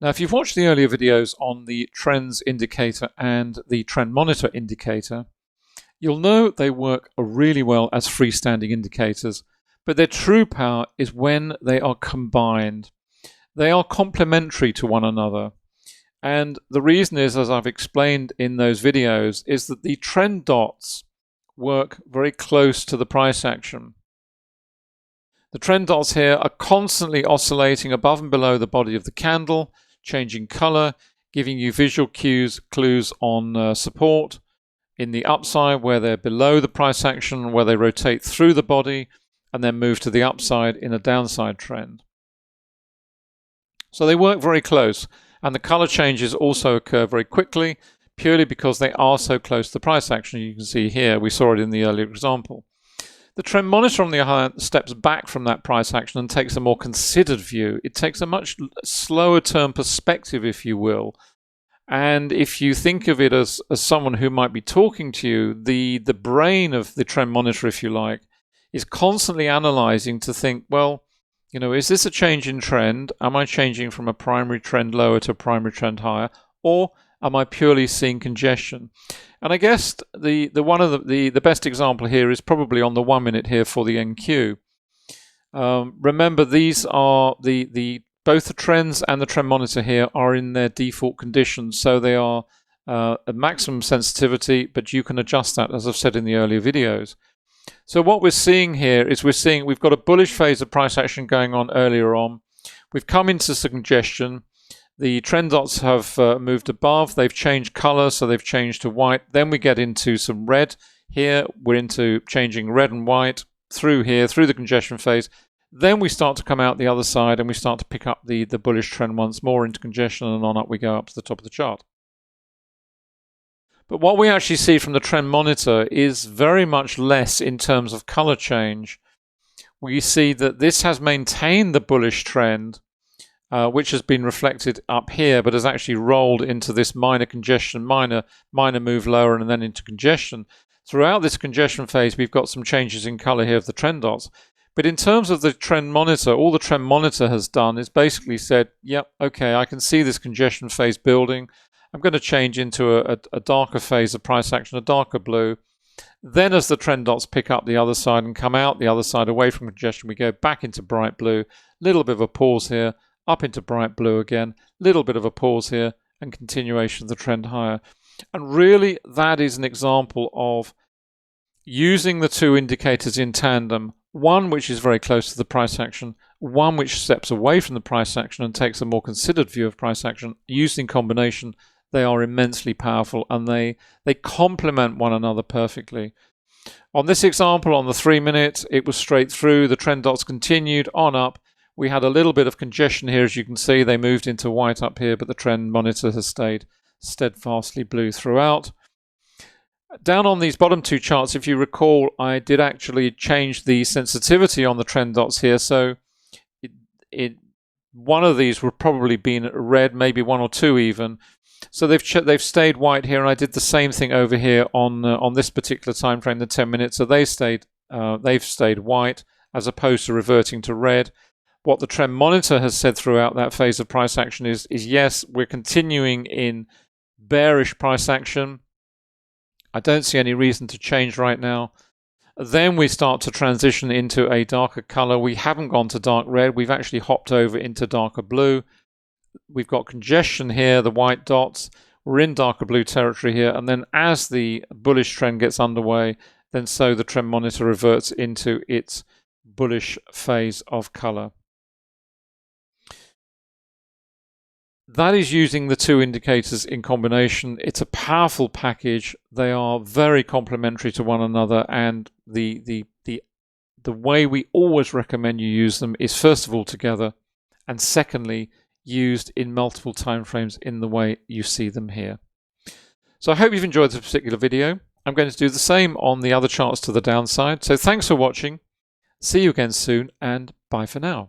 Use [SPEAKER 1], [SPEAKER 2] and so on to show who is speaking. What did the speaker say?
[SPEAKER 1] Now, if you've watched the earlier videos on the trends indicator and the trend monitor indicator, you'll know they work really well as freestanding indicators, but their true power is when they are combined. They are complementary to one another. And the reason is, as I've explained in those videos, is that the trend dots work very close to the price action. The trend dots here are constantly oscillating above and below the body of the candle, changing color, giving you visual clues on support in the upside where they're below the price action, where they rotate through the body and then move to the upside in a downside trend. So they work very close, and the color changes also occur very quickly, purely because they are so close to the price action. You can see here, we saw it in the earlier example. The trend monitor, on the other hand, steps back from that price action and takes a more considered view. It takes a much slower term perspective, if you will. And if you think of it as someone who might be talking to you, the brain of the trend monitor, if you like, is constantly analyzing to think, well, you know, is this a change in trend? Am I changing from a primary trend lower to a primary trend higher? Or am I purely seeing congestion? And I guess the one of the best example here is probably on the 1 minute here for the NQ. Remember, these are both the trends and the trend monitor here are in their default conditions, so they are a maximum sensitivity, but you can adjust that, as I've said in the earlier videos. So what we're seeing here is we've got a bullish phase of price action going on earlier on. We've come into some congestion. The trend dots have moved above. They've changed color, so they've changed to white. Then we get into some red. Here we're into changing red and white through here, through the congestion phase. Then we start to come out the other side and we start to pick up the bullish trend once more into congestion, and on up we go up to the top of the chart. But what we actually see from the trend monitor is very much less in terms of color change. We see that this has maintained the bullish trend, which has been reflected up here, but has actually rolled into this minor congestion, minor move lower and then into congestion. Throughout this congestion phase, we've got some changes in color here of the trend dots. But in terms of the trend monitor, all the trend monitor has done is basically said, yep, okay, I can see this congestion phase building. I'm going to change into a darker phase of price action, a darker blue. Then as the trend dots pick up the other side and come out the other side away from congestion, we go back into bright blue, little bit of a pause here, up into bright blue again, little bit of a pause here, and continuation of the trend higher. And really, that is an example of using the two indicators in tandem, one which is very close to the price action, one which steps away from the price action and takes a more considered view of price action. Used in combination, they are immensely powerful, and they complement one another perfectly. On this example, on the 3 minute, it was straight through. The trend dots continued on up. We had a little bit of congestion here, as you can see. They moved into white up here, but the trend monitor has stayed steadfastly blue throughout. Down on these bottom two charts, if you recall, I did actually change the sensitivity on the trend dots here. So one of these would probably been red, maybe one or two even. So they've stayed white here, and I did the same thing over here on this particular time frame, the 10 minutes. So they've stayed white as opposed to reverting to red. What the trend monitor has said throughout that phase of price action is yes, we're continuing in bearish price action. I don't see any reason to change right now. Then we start to transition into a darker color. We haven't gone to dark red. We've actually hopped over into darker blue. We've got congestion here, the white dots. We're in darker blue territory here. And then as the bullish trend gets underway, then so the trend monitor reverts into its bullish phase of color. That is using the two indicators in combination. It's a powerful package. They are very complementary to one another, and the way we always recommend you use them is, first of all, together, and secondly, used in multiple timeframes in the way you see them here. So I hope you've enjoyed this particular video. I'm going to do the same on the other charts to the downside. So thanks for watching. See you again soon, and bye for now.